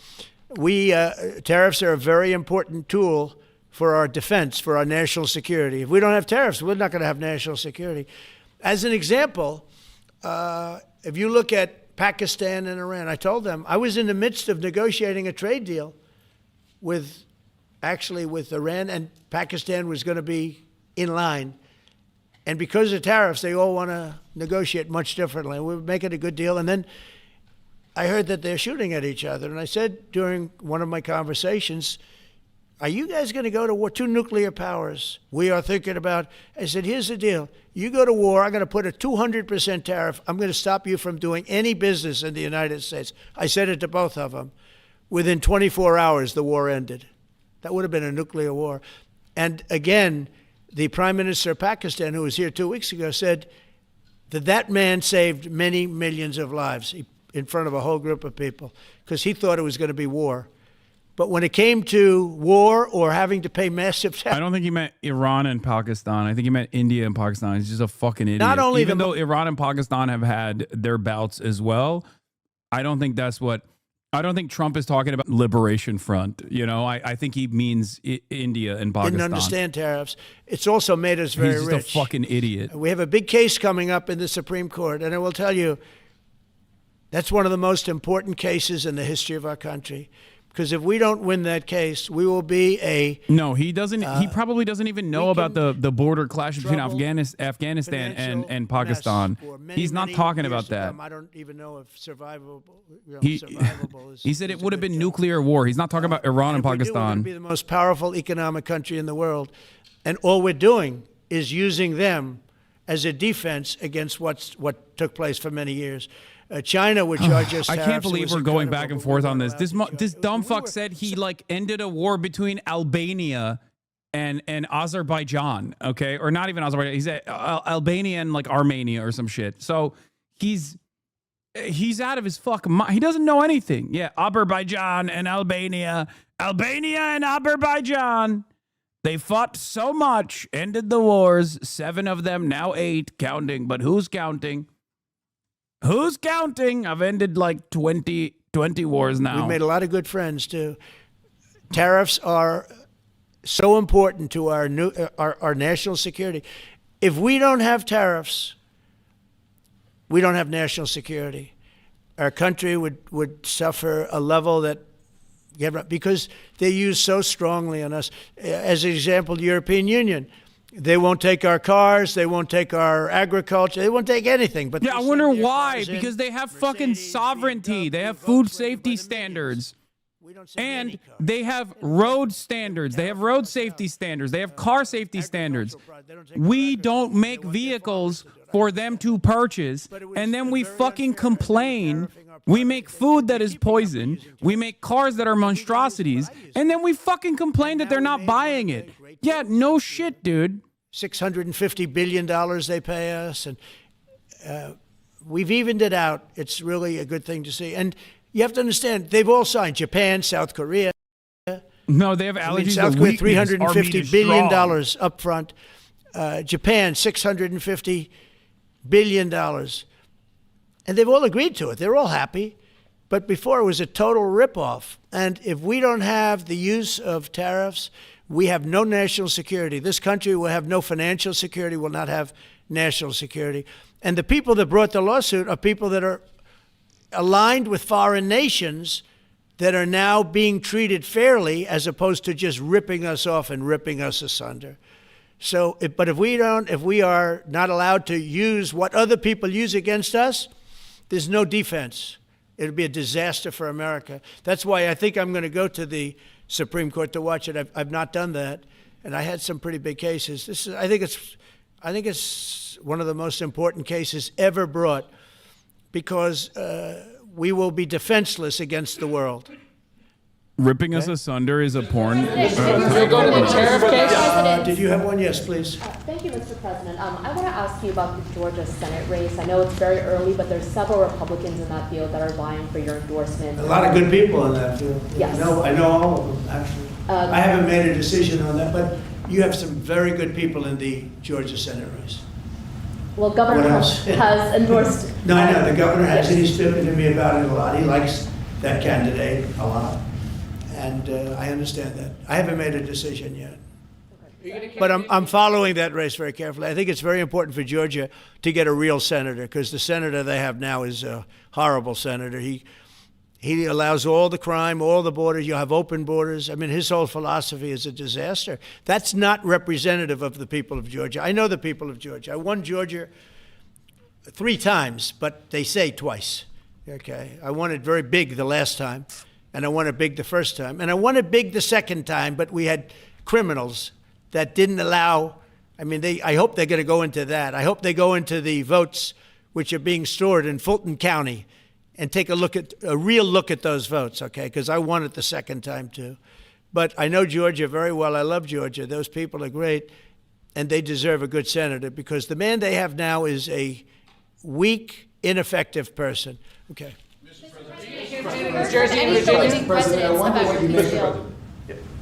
Tariffs are a very important tool for our defense, for our national security. If we don't have tariffs, we're not going to have national security. As an example, if you look at Pakistan and Iran, I told them I was in the midst of negotiating a trade deal with Iran, and Pakistan was going to be in line. And because of tariffs, they all want to negotiate much differently. We're making a good deal. And then I heard that they're shooting at each other. And I said during one of my conversations, are you guys going to go to war? Two nuclear powers. We are thinking about, I said, here's the deal. You go to war, I'm going to put a 200% tariff. I'm going to stop you from doing any business in the United States. I said it to both of them. Within 24 hours, the war ended. That would have been a nuclear war. And again, the Prime Minister of Pakistan, who was here 2 weeks ago, said, that man saved many millions of lives in front of a whole group of people because he thought it was going to be war. But when it came to war or having to pay massive taxes, I don't think he meant Iran and Pakistan. I think he meant India and Pakistan. He's just a fucking idiot. Not only Even though Iran and Pakistan have had their bouts as well, I don't think Trump is talking about liberation front. You know, I think he means India and Pakistan. Didn't understand tariffs. It's also made us very rich. He's just a fucking idiot. We have a big case coming up in the Supreme Court, and I will tell you, that's one of the most important cases in the history of our country. Because if we don't win that case, we will be No, he doesn't. He probably doesn't even know about the border clash between Afghanistan and Pakistan. He's not talking about that. I don't even know if survivable is. He said it would have been nuclear war. He's not talking about Iran and Pakistan. We're going to be the most powerful economic country in the world, and all we're doing is using them as a defense against what took place for many years. China would charge us. I can't believe we're going back and forth on this. This dumb fuck said he ended a war between Albania and Azerbaijan. Okay, or not even Azerbaijan. He said Albania and Armenia or some shit. So he's out of his fucking mind. He doesn't know anything. Yeah, Azerbaijan and Albania and Azerbaijan. They fought so much, ended the wars. 7 of them, now 8, counting. But who's counting? Who's counting? I've ended 20 wars now. We've made a lot of good friends, too. Tariffs are so important to our national security. If we don't have tariffs, we don't have national security. Our country would suffer a level that, because they use so strongly on us. As an example, the European Union. They won't take our cars. They won't take our agriculture. They won't take anything. But yeah, I wonder why. Because they have fucking sovereignty. They have food safety standards. And they have road standards. They have road safety standards. They have car safety standards. We don't make vehicles for them to purchase. And then we fucking complain. We make food that is poison. We make cars that are monstrosities. And then we fucking complain that they're not buying it. Yeah, no shit, dude. $650 billion they pay us. And we've evened it out. It's really a good thing to see. And you have to understand, they've all signed. Japan, South Korea. No, they have allergies. South Korea, $350 billion up front. Japan, $650 billion. And they've all agreed to it. They're all happy. But before, it was a total ripoff. And if we don't have the use of tariffs, we have no national security. This country will have no financial security, will not have national security. And the people that brought the lawsuit are people that are aligned with foreign nations that are now being treated fairly as opposed to just ripping us off and ripping us asunder. So, but if we are not allowed to use what other people use against us, there's no defense. It'll be a disaster for America. That's why I think I'm going to go to the Supreme Court to watch it. I've not done that, and I had some pretty big cases. I think it's one of the most important cases ever brought, because we will be defenseless against the world. Ripping us asunder is a porn. Go to the tariff case. Did you have one? Yes, please. Thank you, Mr. President. I want to ask you about the Georgia Senate race. I know it's very early, but there's several Republicans in that field that are vying for your endorsement. A lot of good people in that field. Yes. I know all of them, actually. I haven't made a decision on that, but you have some very good people in the Georgia Senate race. Well, Governor Trump has endorsed. No, I know. The governor has, and he's spoken to me about it a lot. He likes that candidate a lot. And I understand that. I haven't made a decision yet. But I'm following that race very carefully. I think it's very important for Georgia to get a real senator, because the senator they have now is a horrible senator. He allows all the crime, all the borders. You have open borders. I mean, his whole philosophy is a disaster. That's not representative of the people of Georgia. I know the people of Georgia. I won Georgia 3 times, but they say twice. Okay, I won it very big the last time. And I won it big the first time. And I won it big the second time, but we had criminals that didn't allow. I mean, I hope they're going to go into that. I hope they go into the votes which are being stored in Fulton County and take a real look at those votes, okay? Because I won it the second time, too. But I know Georgia very well. I love Georgia. Those people are great, and they deserve a good senator, because the man they have now is a weak, ineffective person. Okay. Jersey and Virginia. President, I wonder what you make of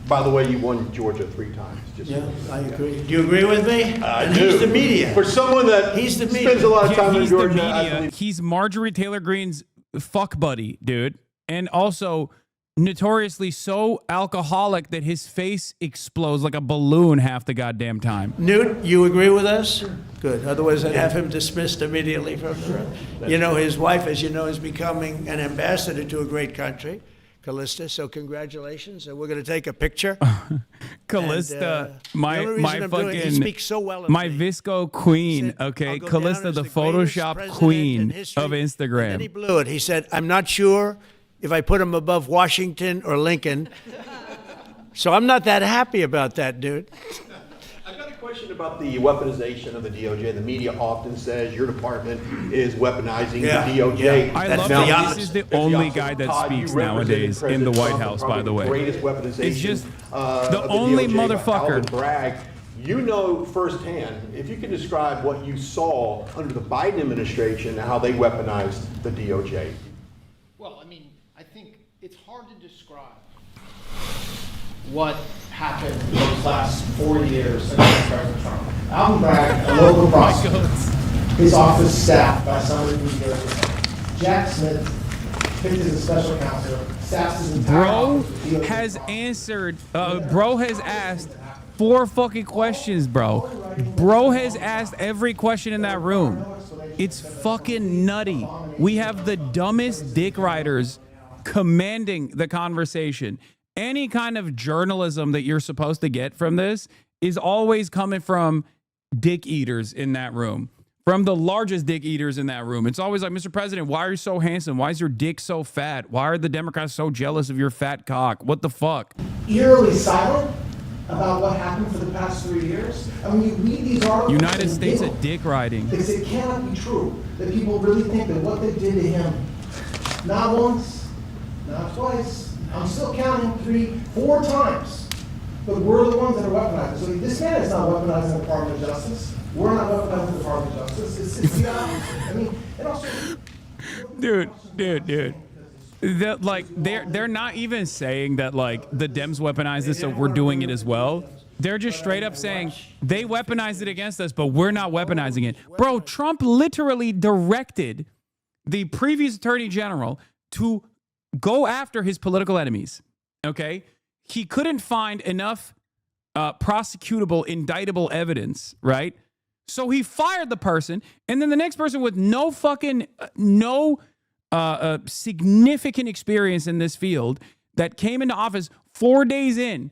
By the way, you won Georgia 3 times. Just Yeah, I agree. Do you agree with me? I And do. He's the media. For someone that He's the media. spends a lot of time in He's the Georgia, I media. believe. He's Marjorie Taylor Greene's fuck buddy, dude. And also notoriously so alcoholic that his face explodes like a balloon half the goddamn time. Newt, you agree with us? Good. Otherwise, I'd have him dismissed immediately from the room. You know, his wife, as you know, is becoming an ambassador to a great country, Callista. So congratulations. And we're going to take a picture. Callista, And, the only reason I'm doing it, he speaks so well of my me. Visco queen, He said, okay? "I'll go Callista, down as the greatest Photoshop president queen in history." of And then Instagram. he blew it. He said, I'm not sure if I put him above Washington or Lincoln. So I'm not that happy about that, dude. I've got a question about the weaponization of the DOJ. The media often says your department is weaponizing Yeah, the DOJ. yeah. I That's love the that opposite. this is the It's the only opposite. guy that Todd, you speaks represented nowadays in the President White Trump, House, probably by the way. greatest weaponization, It's just of the only DOJ by motherfucker. Alvin Bragg. You know firsthand, if you could describe what you saw under the Biden administration and how they weaponized the DOJ. Well, I mean, I think it's hard to describe what happened those last 4 years against President Trump. Alvin Bragg, a local prosecutor, his office staffed by somebody from New Jersey. Jack Smith picked as a special counsel, staffs his entire Bro office with DOJ has prosecutor. answered, bro has asked 4 fucking questions, bro. Bro has asked every question in that room. It's fucking nutty. We have the dumbest dick riders commanding the conversation. Any kind of journalism that you're supposed to get from this is always coming from dick eaters in that room. From the largest dick eaters in that room. It's always like, Mr. President, why are you so handsome? Why is your dick so fat? Why are the Democrats so jealous of your fat cock? What the fuck? Eerily silent about what happened for the past 3 years. And when you read these articles, United and States giggle, at dick riding. because it cannot be true that people really think that what they did to him, not once, not twice, I'm still counting 3, 4 times, but we're the ones that are weaponizing. So this man is not weaponizing the Department of Justice. We're not weaponizing the Department of Justice. It's the opposite. I mean, and also, Dude. They're not even saying that like the Dems weaponized this, so we're doing it as well. They're just straight up saying they weaponized it against us, but we're not weaponizing it. Bro, Trump literally directed the previous attorney general to go after his political enemies. Okay? He couldn't find enough prosecutable, indictable evidence, right? So he fired the person, and then the next person with no significant experience in this field that came into office 4 days in,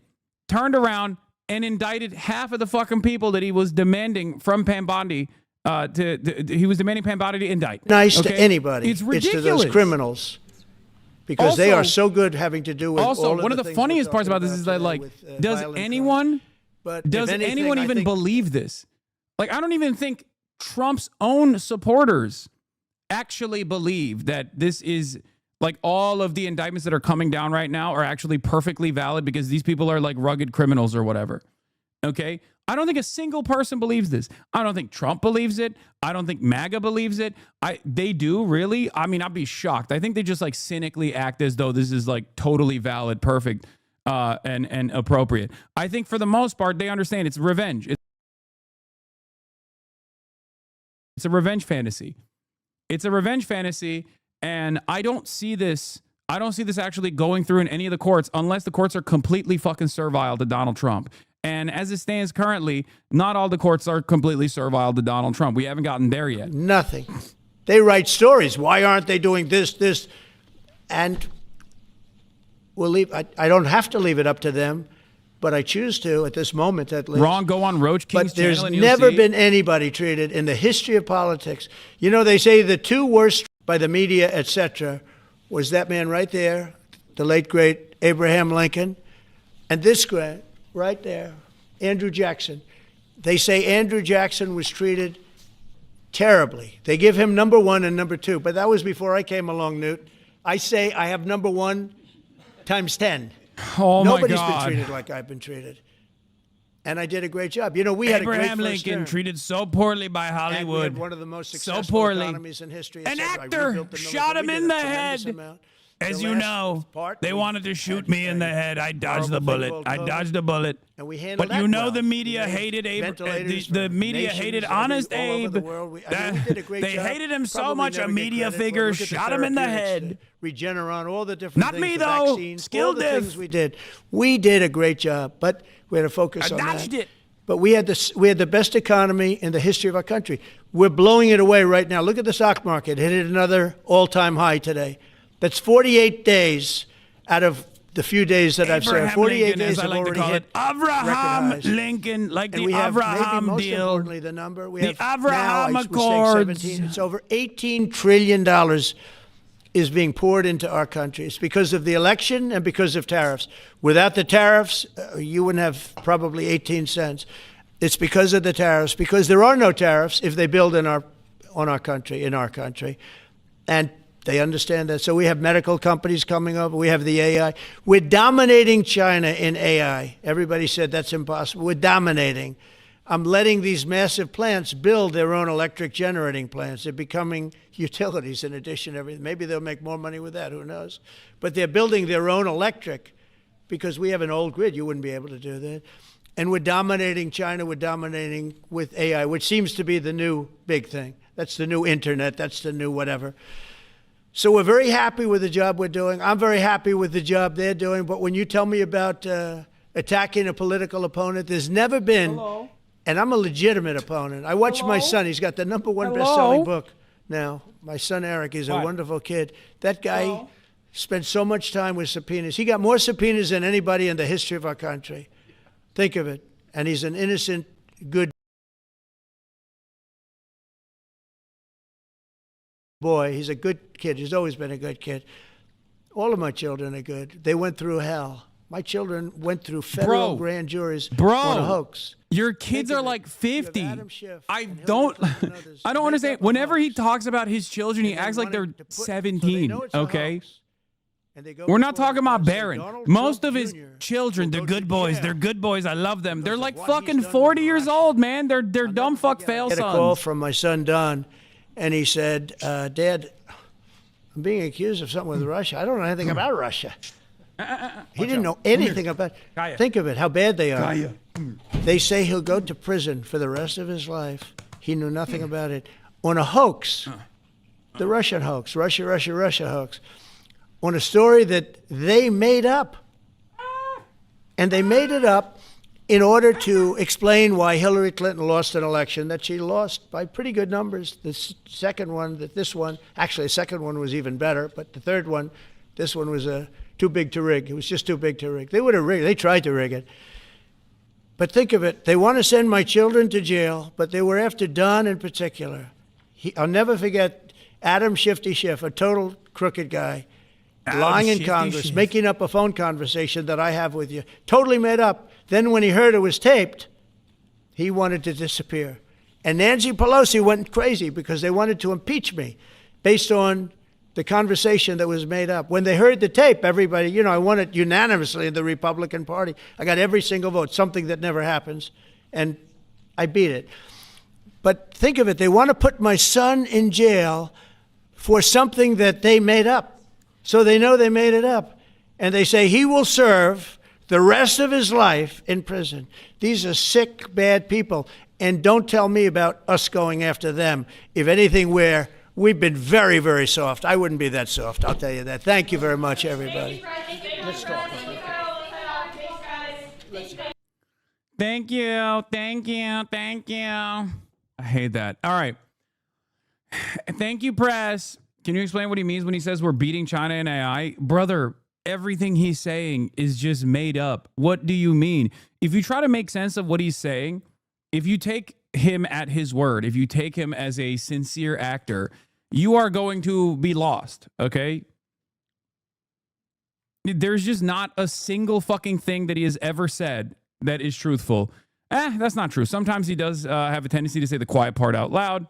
turned around and indicted half of the fucking people that he was demanding from Pam Bondi he was demanding Pam Bondi to indict. Nice to anybody. It's ridiculous. It's to those criminals. Because they Also- are so good having to do with Also, all of one of the things funniest we're parts about talking this is that, today like, with, does violent anyone, crimes. But if does anything, anyone I even think- believe this? Like, I don't even think Trump's own supporters actually believe that this is, like, all of the indictments that are coming down right now are actually perfectly valid because these people are, like, rugged criminals or whatever. Okay? I don't think a single person believes this. I don't think Trump believes it. I don't think MAGA believes it. They do, really? I mean, I'd be shocked. I think they just, like, cynically act as though this is, like, totally valid, perfect, and appropriate. I think for the most part, they understand it's revenge. It's a revenge fantasy. It's a revenge fantasy, and I don't see this actually going through in any of the courts unless the courts are completely fucking servile to Donald Trump. And as it stands currently, not all the courts are completely servile to Donald Trump. We haven't gotten there yet. Nothing. They write stories. Why aren't they doing this? And we'll leave. I don't have to leave it up to them, but I choose to at this moment at least. Wrong, go on Roach King's But there's channel and you'll never see. been anybody treated in the history of politics. You know, they say the 2 worst by the media, etc., was that man right there, the late, great Abraham Lincoln, and this guy right there, Andrew Jackson. They say Andrew Jackson was treated terribly. They give him number 1 and number 2, but that was before I came along, Newt. I say I have number 1 times 10. Oh, my Nobody's God. been treated like I've been treated. And I did a great job. You know, we had Abraham a great first Lincoln term. treated so poorly by And we Hollywood. had one of the most successful so poorly. economies in history. An etc. I actor rebuilt the shot him military. We in did the a tremendous head. amount. As The you last know, part, they we wanted to shoot had me in the a head. I dodged horrible the thing bullet. called I COVID. dodged the bullet. And we handled But you that know well. the media We made hated ventilators the for media nations hated all honest over Abe. the world. They did a great They job. hated him so Probably much, never a get media credit, figure but look at the shot him in the therapeutics, head. Regeneron, all the different Not things, me, the though. vaccines, Skill all the diff. things we did. We did a great job, but we had to focus I on dodged that. it. But we had the best economy in the history of our country. We're blowing it away right now. Look at the stock market. It hit another all-time high today. That's 48 days out of the few days that I've said. Abraham 48 Lincoln, days as I have like to already call hit it. Abraham record highs. Lincoln, like And the we have, maybe Abraham most deal. importantly, the number. We The have Abraham now, I was saying Accords. 17, it's over $18 trillion is being poured into our country. It's because of the election and because of tariffs. Without the tariffs, you wouldn't have probably 18 cents. It's because of the tariffs, because there are no tariffs if they build in our country. And they understand that. So we have medical companies coming over. We have the AI. We're dominating China in AI. Everybody said that's impossible. We're dominating. I'm letting these massive plants build their own electric generating plants. They're becoming utilities in addition to everything. Maybe they'll make more money with that. Who knows? But they're building their own electric because we have an old grid. You wouldn't be able to do that. And we're dominating China. We're dominating with AI, which seems to be the new big thing. That's the new internet. That's the new whatever. So we're very happy with the job we're doing. I'm very happy with the job they're doing. But when you tell me about attacking a political opponent, there's never been, and I'm a legitimate opponent. I watch my son. He's got the #1 best-selling book now. My son Eric, he's a wonderful kid. That guy spent so much time with subpoenas. He got more subpoenas than anybody in the history of our country. Think of it. And he's an innocent, good boy. He's a good kid. He's always been a good kid. All of my children are good. They went through hell. My children went through federal grand juries on a hoax. Your kids are like 50. I don't understand. Whenever he talks about his children, he acts like they're 17. Okay. We're not talking about Barron. Most of his children, they're good boys. They're good boys. I love them. They're like fucking 40 years old, man. They're dumb fuck fail sons. I had a call from my son Don, and he said, Dad, I'm being accused of something with Russia. I don't know anything about Russia. He didn't know anything about it. Think of it, how bad they are. They say he'll go to prison for the rest of his life. He knew nothing about it. On a hoax, the Russian hoax, Russia hoax, on a story that they made up. And they made it up in order to explain why Hillary Clinton lost an election that she lost by pretty good numbers. The second one, actually the second one was even better, but the third one, this one was too big to rig. It was just too big to rig. They would have rigged it. They tried to rig it. But think of it. They want to send my children to jail, but they were after Don in particular. I'll never forget Adam Shifty Schiff, a total crooked guy, lying in Congress, making up a phone conversation that I have with you. Totally made up. Then when he heard it was taped, he wanted to disappear. And Nancy Pelosi went crazy because they wanted to impeach me based on the conversation that was made up. When they heard the tape, everybody, I won it unanimously in the Republican Party. I got every single vote, something that never happens, and I beat it. But think of it, they want to put my son in jail for something that they made up. So they know they made it up. And they say he will serve the rest of his life in prison. These are sick, bad people. And don't tell me about us going after them. If anything, we've been very, very soft. I wouldn't be that soft, I'll tell you that. Thank you very much, everybody. Let's talk. Thank you. I hate that. All right. Thank you, press. Can you explain what he means when he says we're beating China in AI? Brother, everything he's saying is just made up. What do you mean? If you try to make sense of what he's saying, if you take him at his word, if you take him as a sincere actor, you are going to be lost, okay? There's just not a single fucking thing that he has ever said that is truthful. That's not true. Sometimes he does have a tendency to say the quiet part out loud.